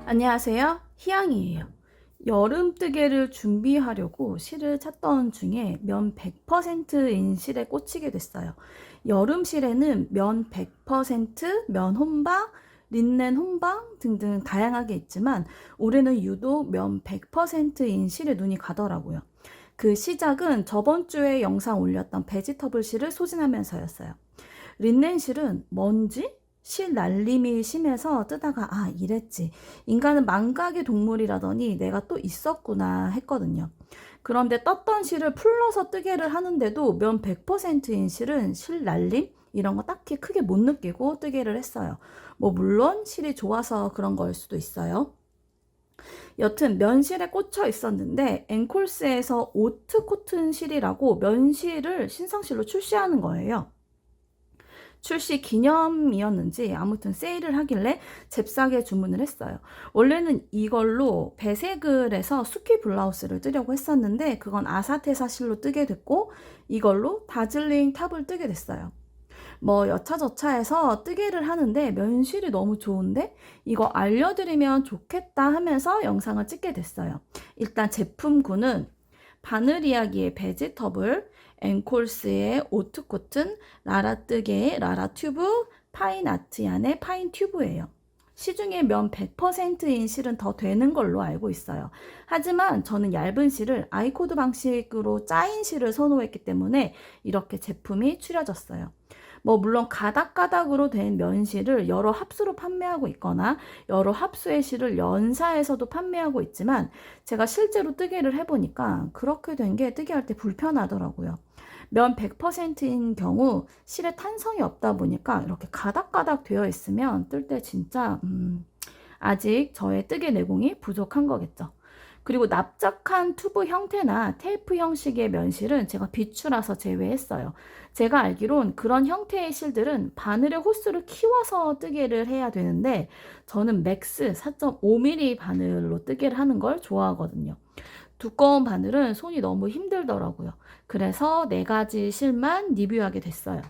안녕하세요. 희양이에요. 여름뜨개를 준비하려고 실을 찾던 중에 면 100%인 실에 꽂히게 됐어요. 여름 실에는 면 100%, 면 혼방, 린넨 혼방 등등 다양하게 있지만 올해는 유독 면 100%인 실에 눈이 가더라고요. 그 시작은 저번 주에 영상 올렸던 베지터블 실을 소진하면서였어요. 린넨 실은 먼지? 실 날림이 심해서 뜨다가 이랬지. 인간은 망각의 동물이라더니 내가 또 있었구나 했거든요. 그런데 떴던 실을 풀러서 뜨개를 하는데도 면 100%인 실은 실 날림? 이런 거 딱히 크게 못 느끼고 뜨개를 했어요. 물론 실이 좋아서 그런 걸 수도 있어요. 여튼 면실에 꽂혀 있었는데 앵콜스에서 오트 코튼 실이라고 면실을 신상실로 출시하는 거예요. 출시 기념이었는지 아무튼 세일을 하길래 잽싸게 주문을 했어요. 원래는 이걸로 배색을 해서 수키 블라우스를 뜨려고 했었는데 그건 아사테사 실로 뜨게 됐고 이걸로 다즐링 탑을 뜨게 됐어요. 여차저차해서 뜨개를 하는데 면실이 너무 좋은데 이거 알려드리면 좋겠다 하면서 영상을 찍게 됐어요. 일단 제품군은 바늘 이야기의 베지터블, 앵콜스의 오트코튼, 라라뜨개의 라라튜브, 파인아트얀의 파인튜브예요. 시중에 면 100%인 실은 더 되는 걸로 알고 있어요. 하지만 저는 얇은 실을 아이코드 방식으로 짜인 실을 선호했기 때문에 이렇게 제품이 추려졌어요. 물론 가닥가닥으로 된 면실을 여러 합수로 판매하고 있거나 여러 합수의 실을 연사해서도 판매하고 있지만 제가 실제로 뜨개를 해보니까 그렇게 된 게 뜨개할 때 불편하더라고요. 면 100%인 경우 실에 탄성이 없다 보니까 이렇게 가닥가닥 되어 있으면 뜰 때 진짜 아직 저의 뜨개 내공이 부족한 거겠죠. 그리고 납작한 튜브 형태나 테이프 형식의 면실은 제가 비추라서 제외했어요. 제가 알기론 그런 형태의 실들은 바늘의 호수를 키워서 뜨개를 해야 되는데 저는 맥스 4.5mm 바늘로 뜨개를 하는 걸 좋아하거든요. 두꺼운 바늘은 손이 너무 힘들더라고요. 그래서 4가지 실만 리뷰하게 됐어요.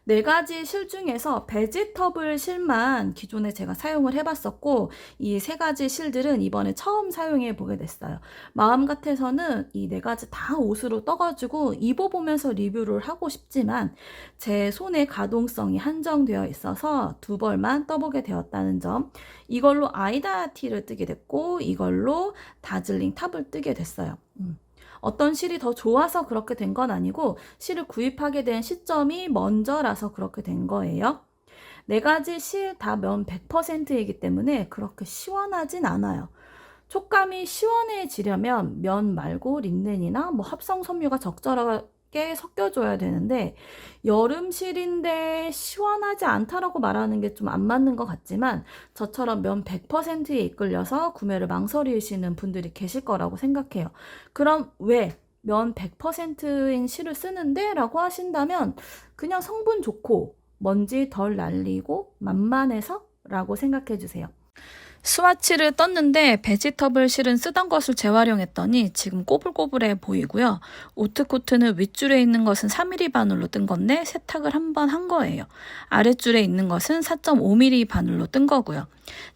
4가지 실 중에서 베지터블 실만 기존에 제가 사용을 해봤었고 이 3가지 실들은 이번에 처음 사용해 보게 됐어요. 마음 같아서는 이 4가지 다 옷으로 떠가지고 입어보면서 리뷰를 하고 싶지만 제 손의 가동성이 한정되어 있어서 2벌만 떠보게 되었다는 점, 이걸로 아이다 티를 뜨게 됐고 이걸로 다즐링 탑을 뜨게 됐어요. 어떤 실이 더 좋아서 그렇게 된 건 아니고 실을 구입하게 된 시점이 먼저라서 그렇게 된 거예요. 4가지 실 다 면 100%이기 때문에 그렇게 시원하진 않아요. 촉감이 시원해지려면 면 말고 린넨이나 합성 섬유가 적절하게 섞여줘야 되는데 여름실인데 시원하지 않다라고 말하는 게 좀 안 맞는 것 같지만 저처럼 면 100%에 이끌려서 구매를 망설이시는 분들이 계실 거라고 생각해요. 그럼 왜 면 100%인 실을 쓰는데? 라고 하신다면 그냥 성분 좋고 먼지 덜 날리고 만만해서? 라고 생각해 주세요. 스와치를 떴는데 베지터블 실은 쓰던 것을 재활용했더니 지금 꼬불꼬불해 보이고요. 오트코트는 윗줄에 있는 것은 3mm 바늘로 뜬 건데 세탁을 한번 한 거예요. 아랫줄에 있는 것은 4.5mm 바늘로 뜬 거고요.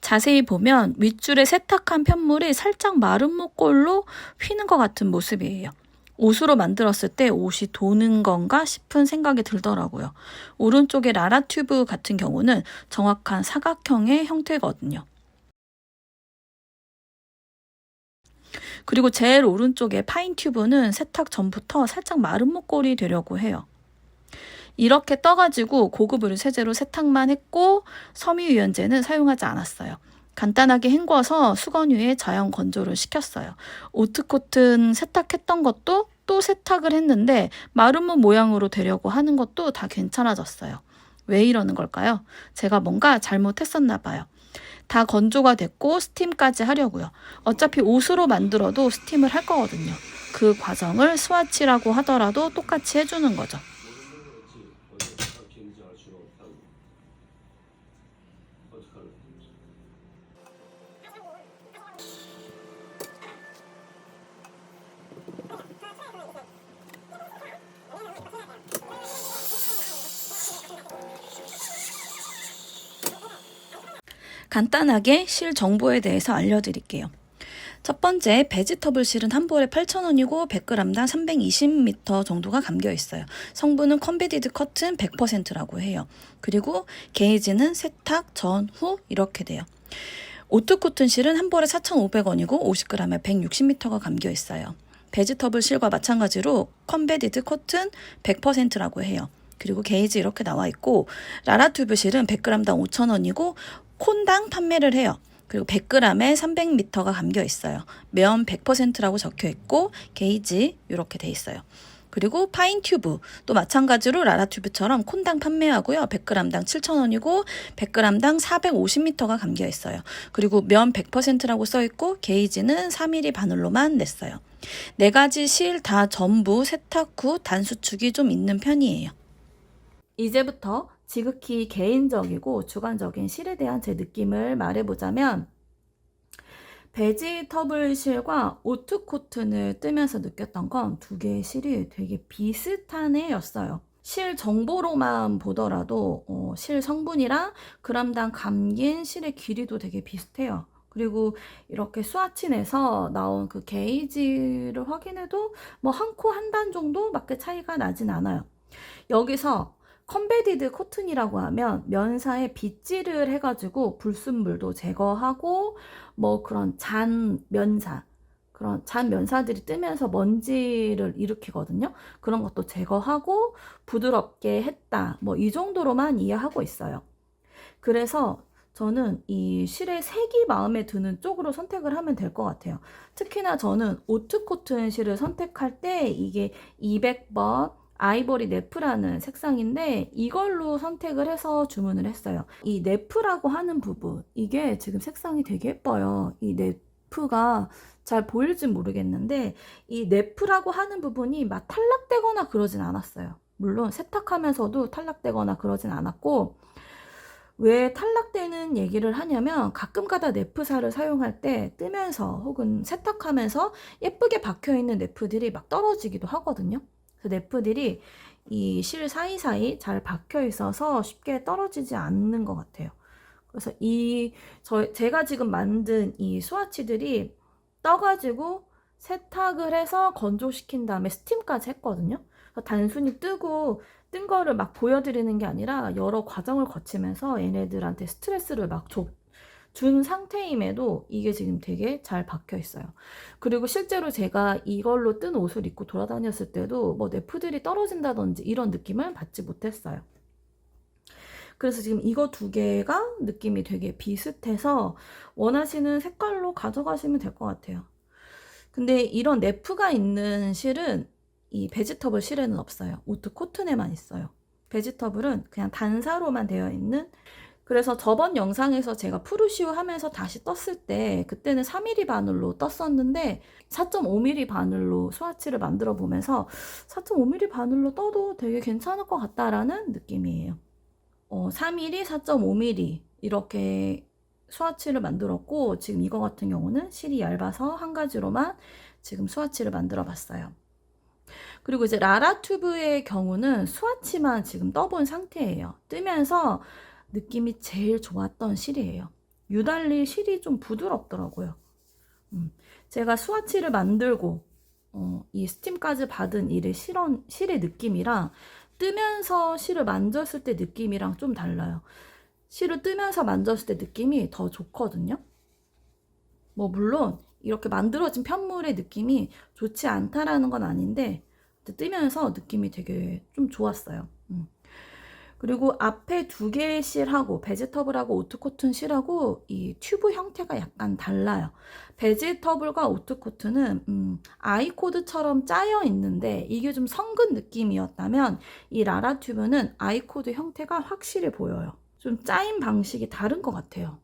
자세히 보면 윗줄에 세탁한 편물이 살짝 마른 목골로 휘는 것 같은 모습이에요. 옷으로 만들었을 때 옷이 도는 건가 싶은 생각이 들더라고요. 오른쪽의 라라튜브 같은 경우는 정확한 사각형의 형태거든요. 그리고 제일 오른쪽에 파인 튜브는 세탁 전부터 살짝 마른 목골이 되려고 해요. 이렇게 떠가지고 고급으로 세제로 세탁만 했고 섬유유연제는 사용하지 않았어요. 간단하게 헹궈서 수건위에 자연 건조를 시켰어요. 오트코튼 세탁했던 것도 또 세탁을 했는데 마름모 모양으로 되려고 하는 것도 다 괜찮아졌어요. 왜 이러는 걸까요? 제가 뭔가 잘못했었나 봐요. 다 건조가 됐고 스팀까지 하려고요. 어차피 옷으로 만들어도 스팀을 할 거거든요. 그 과정을 스와치라고 하더라도 똑같이 해주는 거죠. 간단하게 실 정보에 대해서 알려드릴게요. 첫 번째, 베지터블 실은 한 볼에 8,000원이고 100g당 320m 정도가 감겨 있어요. 성분은 컨베디드 커튼 100%라고 해요. 그리고 게이지는 세탁 전, 후 이렇게 돼요. 오트코튼 실은 한 볼에 4,500원이고 50g에 160m가 감겨 있어요. 베지터블 실과 마찬가지로 컨베디드 커튼 100%라고 해요. 그리고 게이지 이렇게 나와 있고, 라라튜브 실은 100g당 5,000원이고 콘당 판매를 해요. 그리고 100g에 300m가 감겨 있어요. 면 100%라고 적혀 있고 게이지 이렇게 돼 있어요. 그리고 파인 튜브 또 마찬가지로 라라튜브처럼 콘당 판매하고요. 100g당 7,000원이고 100g당 450m가 감겨 있어요. 그리고 면 100%라고 써 있고 게이지는 4mm 바늘로만 냈어요. 네 가지 실 다 전부 세탁 후 단수축이 좀 있는 편이에요. 이제부터 지극히 개인적이고 주관적인 실에 대한 제 느낌을 말해보자면, 베지터블 실과 오트코튼을 뜨면서 느꼈던 건 두 개의 실이 되게 비슷한 애였어요. 실 정보로만 보더라도 실 성분이랑 그람당 감긴 실의 길이도 되게 비슷해요. 그리고 이렇게 스와치 내서 나온 그 게이지를 확인해도 뭐 한 코 한 단 정도밖에 차이가 나진 않아요. 여기서 컨베디드 코튼이라고 하면 면사에 빗질을 해가지고 불순물도 제거하고 뭐 그런 그런 잔 면사들이 뜨면서 먼지를 일으키거든요. 그런 것도 제거하고 부드럽게 했다. 뭐 이 정도로만 이해하고 있어요. 그래서 저는 이 실의 색이 마음에 드는 쪽으로 선택을 하면 될 것 같아요. 특히나 저는 오트코튼 실을 선택할 때 이게 200번 아이보리 네프라는 색상인데 이걸로 선택을 해서 주문을 했어요. 이 네프라고 하는 부분, 이게 지금 색상이 되게 예뻐요. 이 네프가 잘 보일진 모르겠는데 이 네프라고 하는 부분이 막 탈락되거나 그러진 않았어요. 물론 세탁하면서도 탈락되거나 그러진 않았고, 왜 탈락되는 얘기를 하냐면 가끔가다 네프사를 사용할 때 뜨면서 혹은 세탁하면서 예쁘게 박혀있는 네프들이 막 떨어지기도 하거든요. 그 네프들이 이 실 사이사이 잘 박혀 있어서 쉽게 떨어지지 않는 것 같아요. 그래서 제가 지금 만든 이 스와치들이 떠가지고 세탁을 해서 건조시킨 다음에 스팀까지 했거든요. 단순히 뜨고 뜬 거를 막 보여드리는 게 아니라 여러 과정을 거치면서 얘네들한테 스트레스를 막 준 상태임에도 이게 지금 되게 잘 박혀 있어요. 그리고 실제로 제가 이걸로 뜬 옷을 입고 돌아다녔을 때도 뭐 네프들이 떨어진다든지 이런 느낌을 받지 못했어요. 그래서 지금 이거 두 개가 느낌이 되게 비슷해서 원하시는 색깔로 가져가시면 될 것 같아요. 근데 이런 네프가 있는 실은 이 베지터블 실에는 없어요. 오트 코튼에만 있어요. 베지터블은 그냥 단사로만 되어 있는, 그래서 저번 영상에서 제가 푸르시오 하면서 다시 떴을 때 그때는 4mm 바늘로 떴었는데 4.5mm 바늘로 스와치를 만들어 보면서 4.5mm 바늘로 떠도 되게 괜찮을 것 같다라는 느낌이에요. 3mm, 4.5mm 이렇게 스와치를 만들었고, 지금 이거 같은 경우는 실이 얇아서 한 가지로만 지금 스와치를 만들어 봤어요. 그리고 이제 라라튜브의 경우는 스와치만 지금 떠본 상태예요. 뜨면서 느낌이 제일 좋았던 실이에요. 유달리 실이 좀 부드럽더라고요. 제가 스와치를 만들고 이 스팀까지 받은 실의 느낌이랑 뜨면서 실을 만졌을 때 느낌이랑 좀 달라요. 실을 뜨면서 만졌을 때 느낌이 더 좋거든요. 뭐 물론 이렇게 만들어진 편물의 느낌이 좋지 않다라는 건 아닌데 뜨면서 느낌이 되게 좀 좋았어요. 그리고 앞에 두 개의 실하고 베지터블하고 오트코튼 실하고 이 튜브 형태가 약간 달라요. 베지터블과 오트코튼은 아이코드처럼 짜여 있는데 이게 좀 성근 느낌이었다면 이 라라튜브는 아이코드 형태가 확실히 보여요. 좀 짜인 방식이 다른 것 같아요.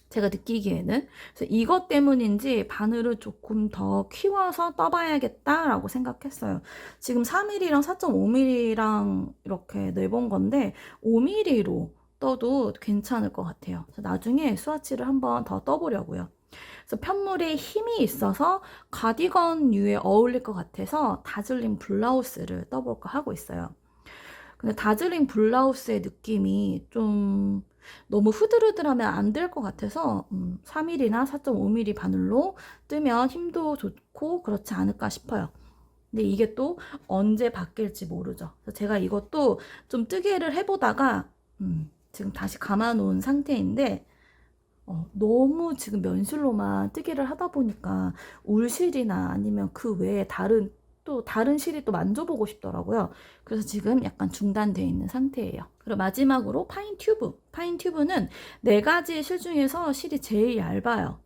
제가 느끼기에는. 그래서 이것 때문인지 바늘을 조금 더 키워서 떠봐야겠다라고 생각했어요. 지금 4mm랑 4.5mm랑 이렇게 내본 건데 5mm로 떠도 괜찮을 것 같아요. 그래서 나중에 스와치를 한번 더 떠보려고요. 그래서 편물에 힘이 있어서 가디건류에 어울릴 것 같아서 다즐린 블라우스를 떠볼까 하고 있어요. 근데 다즐링 블라우스의 느낌이 좀 너무 흐들흐들하면 안 될 것 같아서 3mm나 4.5mm 바늘로 뜨면 힘도 좋고 그렇지 않을까 싶어요. 근데 이게 또 언제 바뀔지 모르죠. 그래서 제가 이것도 좀 뜨개를 해보다가 지금 다시 감아놓은 상태인데 너무 지금 면실로만 뜨개를 하다 보니까 울실이나 아니면 그 외에 다른 실이 또 만져보고 싶더라고요. 그래서 지금 약간 중단되어 있는 상태예요. 그리고 마지막으로 파인 튜브. 파인 튜브는 4가지 실 중에서 실이 제일 얇아요.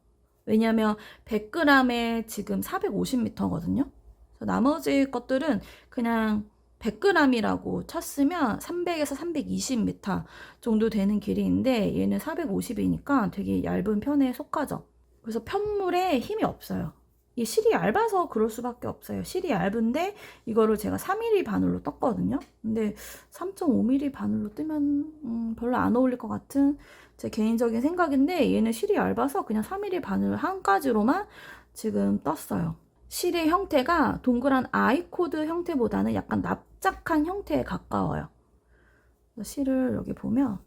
왜냐면 100g에 지금 450m거든요. 나머지 것들은 그냥 100g이라고 쳤으면 300에서 320m 정도 되는 길이인데 얘는 450이니까 되게 얇은 편에 속하죠. 그래서 편물에 힘이 없어요. 이 실이 얇아서 그럴 수밖에 없어요. 실이 얇은데 이거를 제가 4mm 바늘로 떴거든요. 근데 3.5mm 바늘로 뜨면 별로 안 어울릴 것 같은 제 개인적인 생각인데 얘는 실이 얇아서 그냥 4mm 바늘 한 가지로만 지금 떴어요. 실의 형태가 동그란 아이코드 형태보다는 약간 납작한 형태에 가까워요. 실을 여기 보면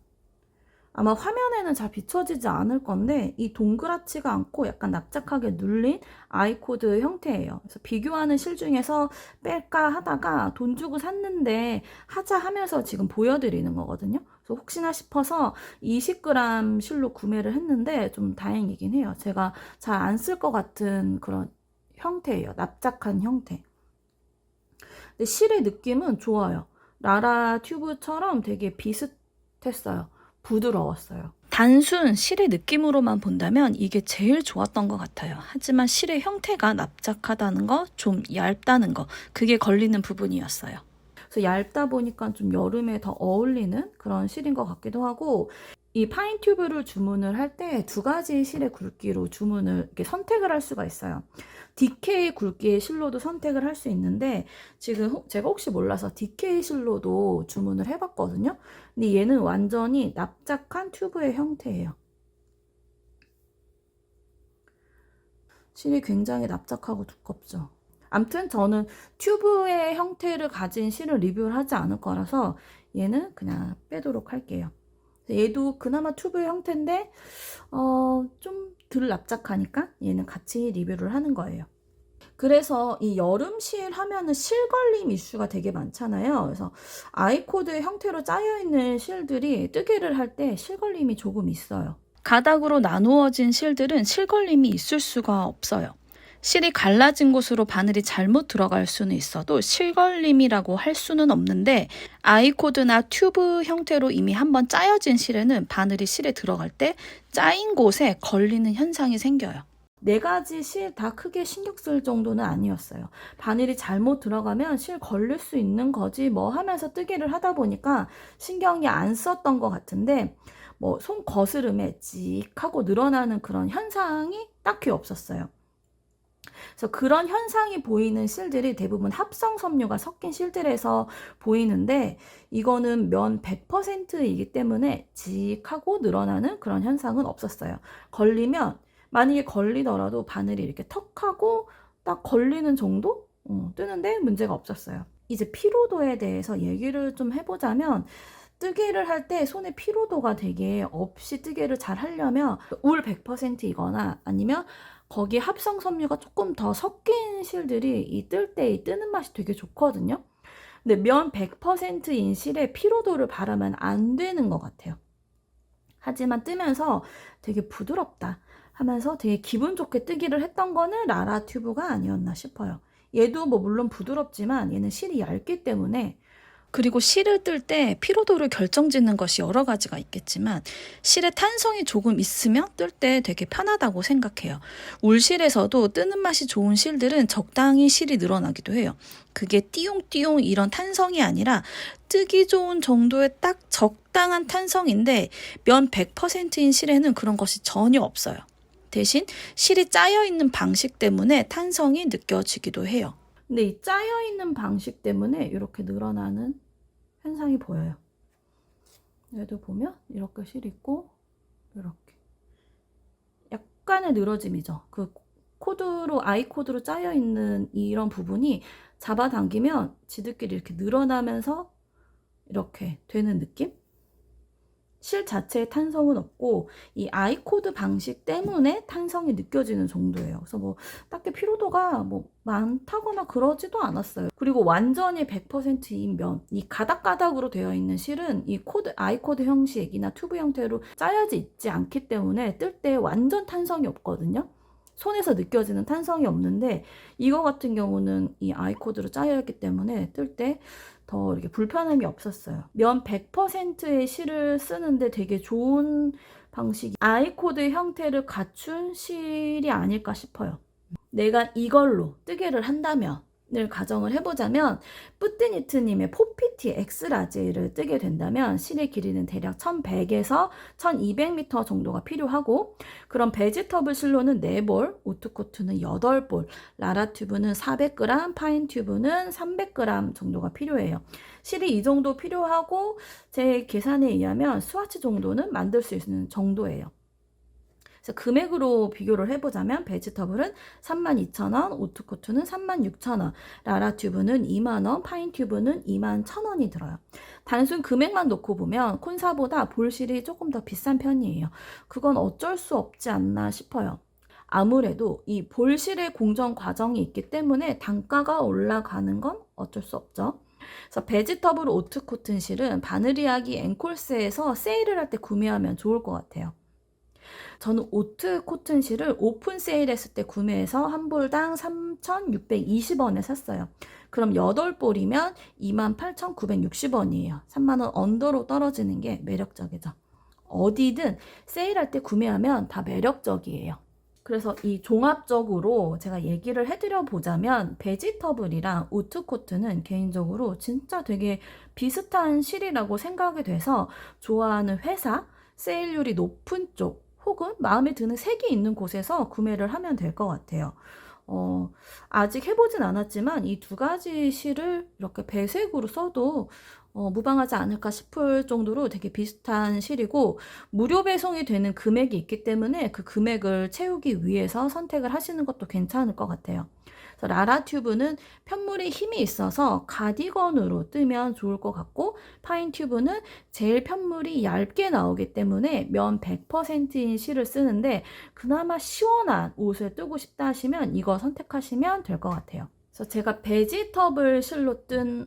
아마 화면에는 잘 비춰지지 않을 건데 이 동그랗지가 않고 약간 납작하게 눌린 아이코드 형태예요. 그래서 비교하는 실 중에서 뺄까 하다가 돈 주고 샀는데 하자 하면서 지금 보여드리는 거거든요. 그래서 혹시나 싶어서 20g 실로 구매를 했는데 좀 다행이긴 해요. 제가 잘 안 쓸 것 같은 그런 형태예요. 납작한 형태. 근데 실의 느낌은 좋아요. 라라 튜브처럼 되게 비슷했어요. 부드러웠어요. 단순 실의 느낌으로만 본다면 이게 제일 좋았던 것 같아요. 하지만 실의 형태가 납작하다는 거, 좀 얇다는 거, 그게 걸리는 부분이었어요. 그래서 얇다 보니까 좀 여름에 더 어울리는 그런 실인 것 같기도 하고, 이 파인 튜브를 주문을 할 때 2가지 실의 굵기로 주문을 이렇게 선택을 할 수가 있어요. DK 굵기의 실로도 선택을 할 수 있는데 지금 제가 혹시 몰라서 DK 실로도 주문을 해봤거든요. 근데 얘는 완전히 납작한 튜브의 형태예요. 실이 굉장히 납작하고 두껍죠. 암튼 저는 튜브의 형태를 가진 실을 리뷰를 하지 않을 거라서 얘는 그냥 빼도록 할게요. 얘도 그나마 튜브의 형태인데 좀 덜 납작하니까 얘는 같이 리뷰를 하는 거예요. 그래서 이 여름 실 하면은 실걸림 이슈가 되게 많잖아요. 그래서 아이코드 형태로 짜여있는 실들이 뜨개를 할 때 실걸림이 조금 있어요. 가닥으로 나누어진 실들은 실걸림이 있을 수가 없어요. 실이 갈라진 곳으로 바늘이 잘못 들어갈 수는 있어도 실걸림이라고 할 수는 없는데 아이코드나 튜브 형태로 이미 한번 짜여진 실에는 바늘이 실에 들어갈 때 짜인 곳에 걸리는 현상이 생겨요. 4가지 실 다 크게 신경 쓸 정도는 아니었어요. 바늘이 잘못 들어가면 실 걸릴 수 있는 거지 뭐 하면서 뜨개를 하다 보니까 신경이 안 썼던 것 같은데 뭐 손 거스름에 찍 하고 늘어나는 그런 현상이 딱히 없었어요. 그래서 그런 현상이 보이는 실들이 대부분 합성 섬유가 섞인 실들에서 보이는데 이거는 면 100%이기 때문에 찍 하고 늘어나는 그런 현상은 없었어요. 걸리면 만약에 걸리더라도 바늘이 이렇게 턱 하고 딱 걸리는 정도 뜨는데 문제가 없었어요. 이제 피로도에 대해서 얘기를 좀 해보자면 뜨개를 할 때 손의 피로도가 되게 없이 뜨개를 잘 하려면 울 100%이거나 아니면 거기에 합성 섬유가 조금 더 섞인 실들이 이 뜰 때 이 뜨는 맛이 되게 좋거든요. 근데 면 100%인 실에 피로도를 바르면 안 되는 것 같아요. 하지만 뜨면서 되게 부드럽다 하면서 되게 기분 좋게 뜨기를 했던 거는 라라 튜브가 아니었나 싶어요. 얘도 뭐 물론 부드럽지만 얘는 실이 얇기 때문에 그리고 실을 뜰 때 피로도를 결정짓는 것이 여러 가지가 있겠지만 실의 탄성이 조금 있으면 뜰 때 되게 편하다고 생각해요. 울실에서도 뜨는 맛이 좋은 실들은 적당히 실이 늘어나기도 해요. 그게 띠용띠용 이런 탄성이 아니라 뜨기 좋은 정도의 딱 적당한 탄성인데 면 100%인 실에는 그런 것이 전혀 없어요. 대신 실이 짜여있는 방식 때문에 탄성이 느껴지기도 해요. 근데 이 짜여있는 방식 때문에 이렇게 늘어나는 현상이 보여요. 얘도 보면 이렇게 실 있고 이렇게 약간의 늘어짐이죠. 그 코드로 아이코드로 짜여있는 이런 부분이 잡아당기면 지들끼리 이렇게 늘어나면서 이렇게 되는 느낌? 실 자체에 탄성은 없고 이 아이코드 방식 때문에 탄성이 느껴지는 정도예요. 그래서 뭐 딱히 피로도가 뭐 많다거나 그러지도 않았어요. 그리고 완전히 100%인 면, 이 가닥가닥으로 되어 있는 실은 이 아이코드 형식이나 튜브 형태로 짜여져 있지 않기 때문에 뜰 때 완전 탄성이 없거든요. 손에서 느껴지는 탄성이 없는데 이거 같은 경우는 이 아이코드로 짜여 있기 때문에 뜰 때 더 이렇게 불편함이 없었어요. 면 100%의 실을 쓰는데 되게 좋은 방식이 아이코드 형태를 갖춘 실이 아닐까 싶어요. 내가 이걸로 뜨개를 한다면 을 가정을 해보자면 뿌뜨니트님의 포피티 엑스라지를 뜨게 된다면 실의 길이는 대략 1100에서 1200m 정도가 필요하고, 그럼 베지터블 실로는 4볼, 오트코트는 8볼, 라라튜브는 400g, 파인튜브는 300g 정도가 필요해요. 실이 이 정도 필요하고 제 계산에 의하면 스와치 정도는 만들 수 있는 정도예요. 그래서 금액으로 비교를 해보자면 베지터블은 32,000원, 오트코트는 36,000원, 라라튜브는 2만원, 파인튜브는 21,000원이 들어요. 단순 금액만 놓고 보면 콘사보다 볼실이 조금 더 비싼 편이에요. 그건 어쩔 수 없지 않나 싶어요. 아무래도 이 볼실의 공정 과정이 있기 때문에 단가가 올라가는 건 어쩔 수 없죠. 그래서 베지터블 오트코튼 실은 바느리아기 앵콜스에서 세일을 할 때 구매하면 좋을 것 같아요. 저는 오트 코튼 실을 오픈 세일했을 때 구매해서 한 볼당 3,620원에 샀어요. 그럼 8볼이면 28,960원이에요. 3만원 언더로 떨어지는 게 매력적이죠. 어디든 세일할 때 구매하면 다 매력적이에요. 그래서 이 종합적으로 제가 얘기를 해드려 보자면 베지터블이랑 오트코트는 개인적으로 진짜 되게 비슷한 실이라고 생각이 돼서 좋아하는 회사, 세일률이 높은 쪽 혹은 마음에 드는 색이 있는 곳에서 구매를 하면 될 것 같아요. 아직 해보진 않았지만 이 두 가지 실을 이렇게 배색으로 써도 무방하지 않을까 싶을 정도로 되게 비슷한 실이고, 무료 배송이 되는 금액이 있기 때문에 그 금액을 채우기 위해서 선택을 하시는 것도 괜찮을 것 같아요. 그래서 라라튜브는 편물에 힘이 있어서 가디건으로 뜨면 좋을 것 같고, 파인튜브는 제일 편물이 얇게 나오기 때문에 면 100%인 실을 쓰는데 그나마 시원한 옷을 뜨고 싶다 하시면 이거 선택하시면 될 것 같아요. 그래서 제가 베지터블 실로 뜬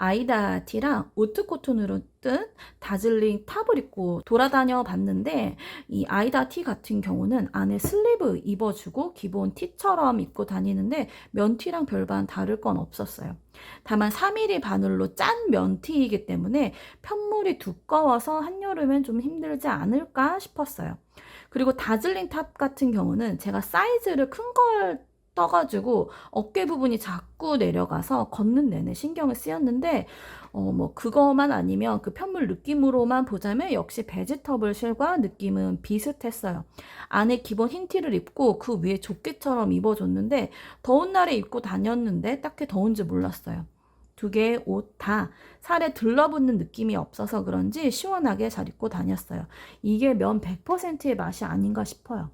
아이다 티랑 오트코튼으로 뜬 다즐링 탑을 입고 돌아다녀 봤는데, 이 아이다 티 같은 경우는 안에 슬리브 입어주고 기본 티처럼 입고 다니는데 면티랑 별반 다를 건 없었어요. 다만 3mm 바늘로 짠 면티이기 때문에 편물이 두꺼워서 한여름엔 좀 힘들지 않을까 싶었어요. 그리고 다즐링 탑 같은 경우는 제가 사이즈를 큰 걸 떠가지고 어깨 부분이 자꾸 내려가서 걷는 내내 신경을 쓰였는데, 뭐 그거만 아니면 그 편물 느낌으로만 보자면 역시 베지터블 실과 느낌은 비슷했어요. 안에 기본 흰 티를 입고 그 위에 조끼처럼 입어줬는데 더운 날에 입고 다녔는데 딱히 더운지 몰랐어요. 두 개의 옷 다 살에 들러붙는 느낌이 없어서 그런지 시원하게 잘 입고 다녔어요. 이게 면 100%의 맛이 아닌가 싶어요.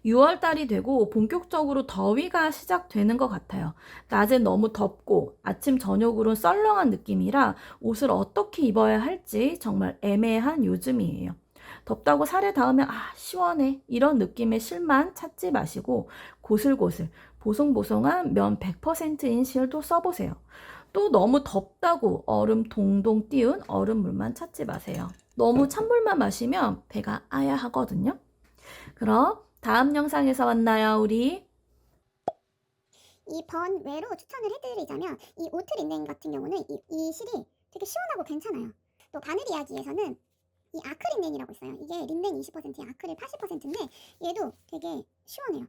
6월달이 되고 본격적으로 더위가 시작되는 것 같아요. 낮엔 너무 덥고 아침 저녁으로는 썰렁한 느낌이라 옷을 어떻게 입어야 할지 정말 애매한 요즘이에요. 덥다고 살에 닿으면 시원해 이런 느낌의 실만 찾지 마시고 고슬고슬 보송보송한 면 100%인 실도 써보세요. 또 너무 덥다고 얼음 동동 띄운 얼음물만 찾지 마세요. 너무 찬물만 마시면 배가 아야 하거든요. 그럼 다음 영상에서 만나요, 우리. 이 번외로 추천을 해드리자면 이 오트 린넨 같은 경우는 이 실이 되게 시원하고 괜찮아요. 또 바늘 이야기에서는 이 아크 린넨이라고 있어요. 이게 린넨 20%에 아크릴 80%인데 얘도 되게 시원해요.